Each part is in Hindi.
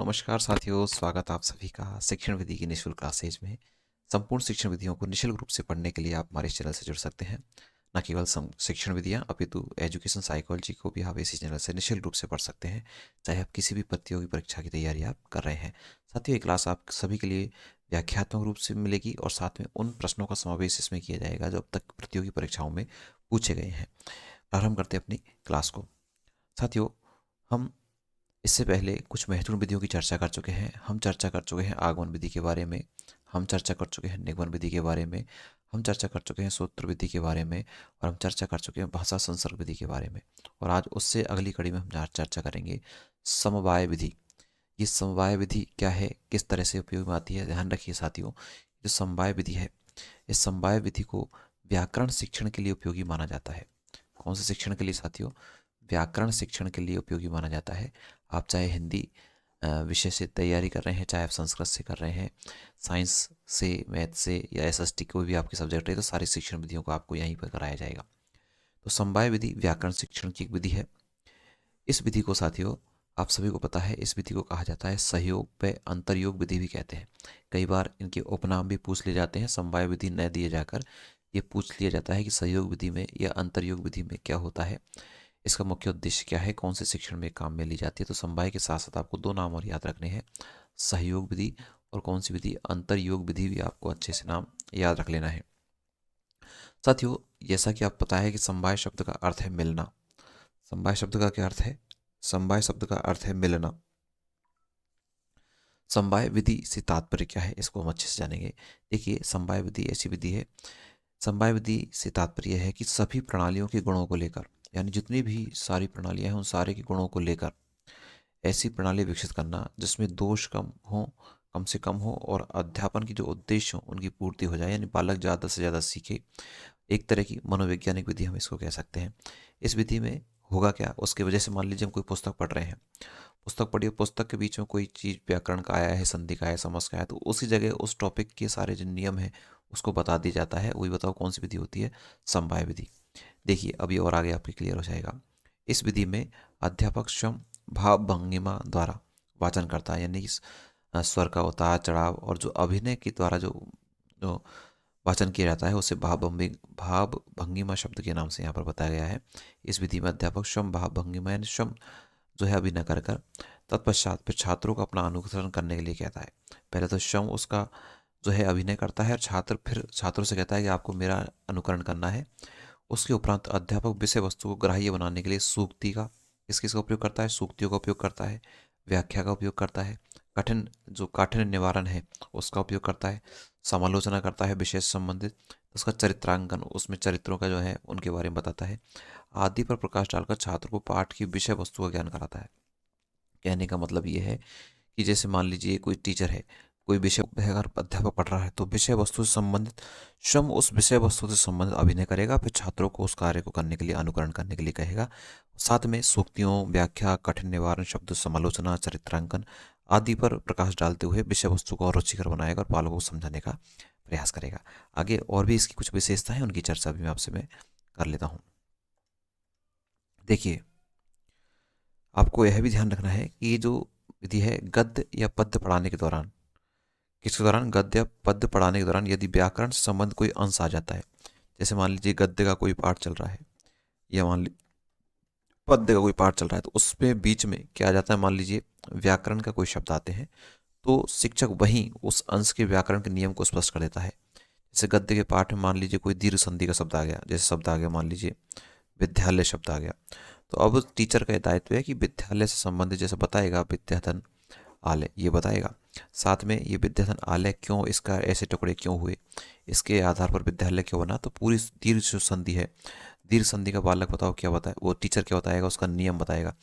नमस्कार साथियों, स्वागत आप सभी का शिक्षण विधि की निःशुल्क क्लासेज में। संपूर्ण शिक्षण विधियों को निःशुल्क रूप से पढ़ने के लिए आप हमारे इस चैनल से जुड़ सकते हैं। न केवल शिक्षण विधियां अपितु एजुकेशन साइकोलॉजी को भी आप इसी चैनल से निःशुल्क रूप से पढ़ सकते हैं, चाहे आप किसी भी प्रतियोगी परीक्षा की तैयारी आप कर रहे हैं। साथियों, ये क्लास आप सभी के लिए व्याख्यात्मक रूप से मिलेगी और साथ में उन प्रश्नों का समावेश इसमें किया जाएगा जो अब तक प्रतियोगी परीक्षाओं में पूछे गए हैं। प्रारंभ करते हैं अपनी क्लास को। साथियों, हम इससे पहले कुछ महत्वपूर्ण विधियों की चर्चा कर चुके हैं। हम चर्चा कर चुके हैं आगमन विधि के बारे में, हम चर्चा कर चुके हैं निगमन विधि के बारे में, हम चर्चा कर चुके हैं सूत्र विधि के बारे में और हम चर्चा कर चुके हैं भाषा संसर्ग विधि के बारे में। और आज उससे अगली कड़ी में हम चर्चा करेंगे समवाय विधि। ये समवाय विधि क्या है, किस तरह से उपयोग में आती है? ध्यान रखिए साथियों, जो समवाय विधि है, इस समवाय विधि को व्याकरण शिक्षण के लिए उपयोगी माना जाता है। कौन से शिक्षण के लिए साथियों? व्याकरण शिक्षण के लिए उपयोगी माना जाता है। आप चाहे हिंदी विषय से तैयारी कर रहे हैं, चाहे आप संस्कृत से कर रहे हैं, साइंस से, मैथ से या एसएसटी कोई भी आपके सब्जेक्ट है, तो सारी शिक्षण विधियों को आपको यहीं पर कराया जाएगा। तो समवाय विधि व्याकरण शिक्षण की एक विधि है। इस विधि को साथियों आप सभी को पता है, इस विधि को कहा जाता है सहयोग व अंतरयोग विधि भी कहते हैं। कई बार इनके उपनाम भी पूछ लिए जाते हैं। समवाय विधि न दिए जाकर ये पूछ लिया जाता है कि सहयोग विधि में या अंतरयोग विधि में क्या होता है, इसका मुख्य उद्देश्य क्या है, कौन से शिक्षण में काम में ली जाती है। तो समवाय के साथ साथ आपको दो नाम और याद रखने हैं, सहयोग विधि और कौन सी विधि, अंतरयोग विधि भी आपको अच्छे से नाम याद रख लेना है। साथियों, जैसा कि आप पता है कि समवाय शब्द का अर्थ है मिलना। समवाय शब्द का क्या अर्थ है? समवाय शब्द का अर्थ है मिलना। समवाय विधि से तात्पर्य क्या है, इसको हम अच्छे से जानेंगे। देखिए, समवाय विधि ऐसी विधि है, समवाय विधि से तात्पर्य है कि सभी प्रणालियों के गुणों को लेकर, यानी जितनी भी सारी प्रणालियां हैं उन सारे के गुणों को लेकर ऐसी प्रणाली विकसित करना जिसमें दोष कम से कम हो और अध्यापन की जो उद्देश्य हो उनकी पूर्ति हो जाए, यानी बालक ज़्यादा से ज़्यादा सीखे। एक तरह की मनोवैज्ञानिक विधि हम इसको कह सकते हैं। इस विधि में होगा क्या, उसके वजह से मान लीजिए हम कोई पुस्तक पढ़ रहे हैं, पुस्तक पढ़िए, पुस्तक के बीच में कोई चीज़ व्याकरण का आया है, संधि का आया, समास का आया, तो उसी जगह उस टॉपिक के सारे जो नियम है उसको बता दिया जाता है। वही बताओ कौन सी विधि होती है? समवाय विधि। देखिए, अभी और आगे आपके क्लियर हो जाएगा। इस विधि में अध्यापक स्वयं भाव भंगिमा द्वारा वाचन करता है, यानी स्वर का उतार चढ़ाव और जो अभिनय के द्वारा जो जो वाचन किया जाता है उसे भाव भंगिमा शब्द के नाम से यहाँ पर बताया गया है। इस विधि में अध्यापक स्वयं भाव भंगिमा यानी स्वयं जो है अभिनय कर तत्पश्चात फिर छात्रों को अपना अनुकरण करने के लिए कहता है। पहले तो स्वयं उसका जो है अभिनय करता है और छात्र फिर छात्रों से कहता है कि आपको मेरा अनुकरण करना है। उसके उपरांत अध्यापक विषय वस्तु को ग्राह्य बनाने के लिए सूक्ति का किसका उपयोग करता है? सूक्तियों का उपयोग करता है, व्याख्या का उपयोग करता है, काठिन्य निवारण है उसका उपयोग करता है, समालोचना करता है विषय से संबंधित, उसका चरित्रांकन, उसमें चरित्रों का जो है उनके बारे में बताता है, आदि पर प्रकाश डालकर छात्र को पाठ की विषय वस्तु का ज्ञान कराता है। कहने का मतलब ये है कि जैसे मान लीजिए कोई टीचर है, कोई विषय अगर अध्यापक पढ़ रहा है तो विषय वस्तु से संबंधित स्वयं उस विषय वस्तु से संबंधित अभिनय करेगा, फिर छात्रों को उस कार्य को करने के लिए अनुकरण करने के लिए कहेगा। साथ में सूक्तियों, व्याख्या, कठिन निवारण, शब्द समालोचना, चरित्रांकन आदि पर प्रकाश डालते हुए विषय वस्तु को और रुचिकर बनाएगा और पालकों को समझाने का प्रयास करेगा। आगे और भी इसकी कुछ विशेषताएं, उनकी चर्चा भी मैं आपसे कर लेता हूँ। देखिए, आपको यह भी ध्यान रखना है कि ये जो विधि है गद्य या पद्य पढ़ाने के दौरान, किसके दौरान? गद्य या पद्य पढ़ाने के दौरान यदि व्याकरण से संबंध कोई अंश आ जाता है, जैसे मान लीजिए गद्य का कोई पाठ चल रहा है या मान लीजिए पद्य का कोई पाठ चल रहा है, तो उसमें बीच में क्या आ जाता है, मान लीजिए व्याकरण का कोई शब्द आते हैं, तो शिक्षक वहीं उस अंश के व्याकरण के नियम को स्पष्ट कर देता है। जैसे गद्य के पाठ में मान लीजिए कोई दीर्घ संधि का शब्द आ गया, जैसे शब्द आ गया मान लीजिए विद्यालय शब्द आ गया, तो अब टीचर का दायित्व है कि विद्यालय से संबंधित जैसे बताएगा विद्याधन आलय, ये बताएगा। साथ में ये विद्याधन आलय क्यों, इसका ऐसे टुकड़े क्यों हुए, इसके आधार पर विद्यालय क्यों बना, तो पूरी दीर्घ जो संधि है, दीर्घ संधि का बालक बताओ क्या बताए, वो टीचर क्या बताएगा, उसका नियम बताएगा।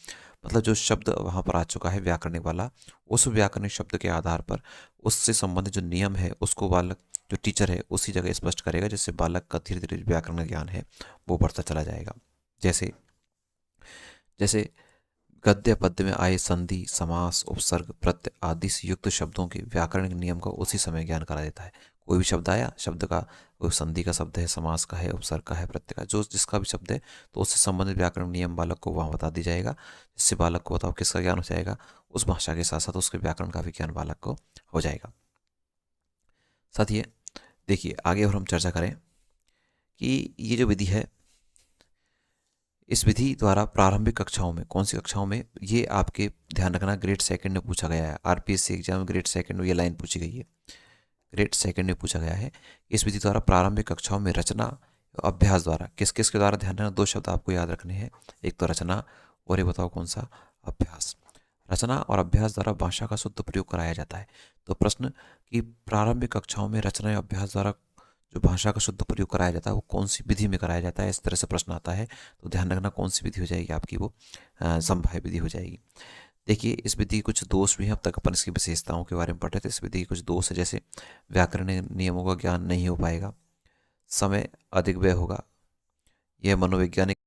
मतलब जो शब्द वहाँ पर आ चुका है व्याकरणिक वाला, उस व्याकरणिक शब्द के आधार पर उससे संबंधित जो नियम है उसको बालक जो टीचर है उसी जगह स्पष्ट करेगा, जिससे बालक का धीरे धीरे व्याकरण ज्ञान है वो बढ़ता चला जाएगा। जैसे जैसे गद्य पद्य में आए संधि, समास, उपसर्ग, प्रत्यय आदि से युक्त शब्दों के व्याकरणिक नियम का उसी समय ज्ञान करा देता है। कोई भी शब्द आया, शब्द का कोई संधि का शब्द है, समास का है, उपसर्ग का है, प्रत्यय का, जो जिसका भी शब्द है तो उससे संबंधित व्याकरण नियम बालक को वहाँ बता दी जाएगा, जिससे बालक को बताओ किसका ज्ञान हो जाएगा, उस भाषा के साथ साथ उसके व्याकरण का भी ज्ञान बालक को हो जाएगा। साथिये देखिए आगे और हम चर्चा करें कि ये जो विधि है, इस विधि द्वारा प्रारंभिक कक्षाओं में, कौन सी कक्षाओं में, ये आपके ध्यान रखना ग्रेड सेकंड में पूछा गया है, आरपीएससी एग्जाम में ग्रेड सेकंड में ये लाइन पूछी गई है, ग्रेड सेकंड में पूछा गया है। इस विधि द्वारा प्रारंभिक कक्षाओं में रचना अभ्यास द्वारा, किस किस के द्वारा, ध्यान रखना दो शब्द आपको याद रखने हैं, एक तो रचना और ये बताओ कौन सा, अभ्यास। रचना और अभ्यास द्वारा भाषा का शुद्ध प्रयोग कराया जाता है। तो प्रश्न कि प्रारंभिक कक्षाओं में रचना या अभ्यास द्वारा जो भाषा का शुद्ध प्रयोग कराया जाता है वो कौन सी विधि में कराया जाता है, इस तरह से प्रश्न आता है। तो ध्यान रखना कौन सी विधि हो जाएगी आपकी, वो समवाय विधि हो जाएगी। देखिए इस विधि के कुछ दोष भी हैं, अब तक अपन इसकी विशेषताओं के बारे में पढ़ रहे थे। इस विधि के कुछ दोष है, जैसे व्याकरण नियमों का ज्ञान नहीं हो पाएगा, समय अधिक व्यय होगा, यह मनोवैज्ञानिक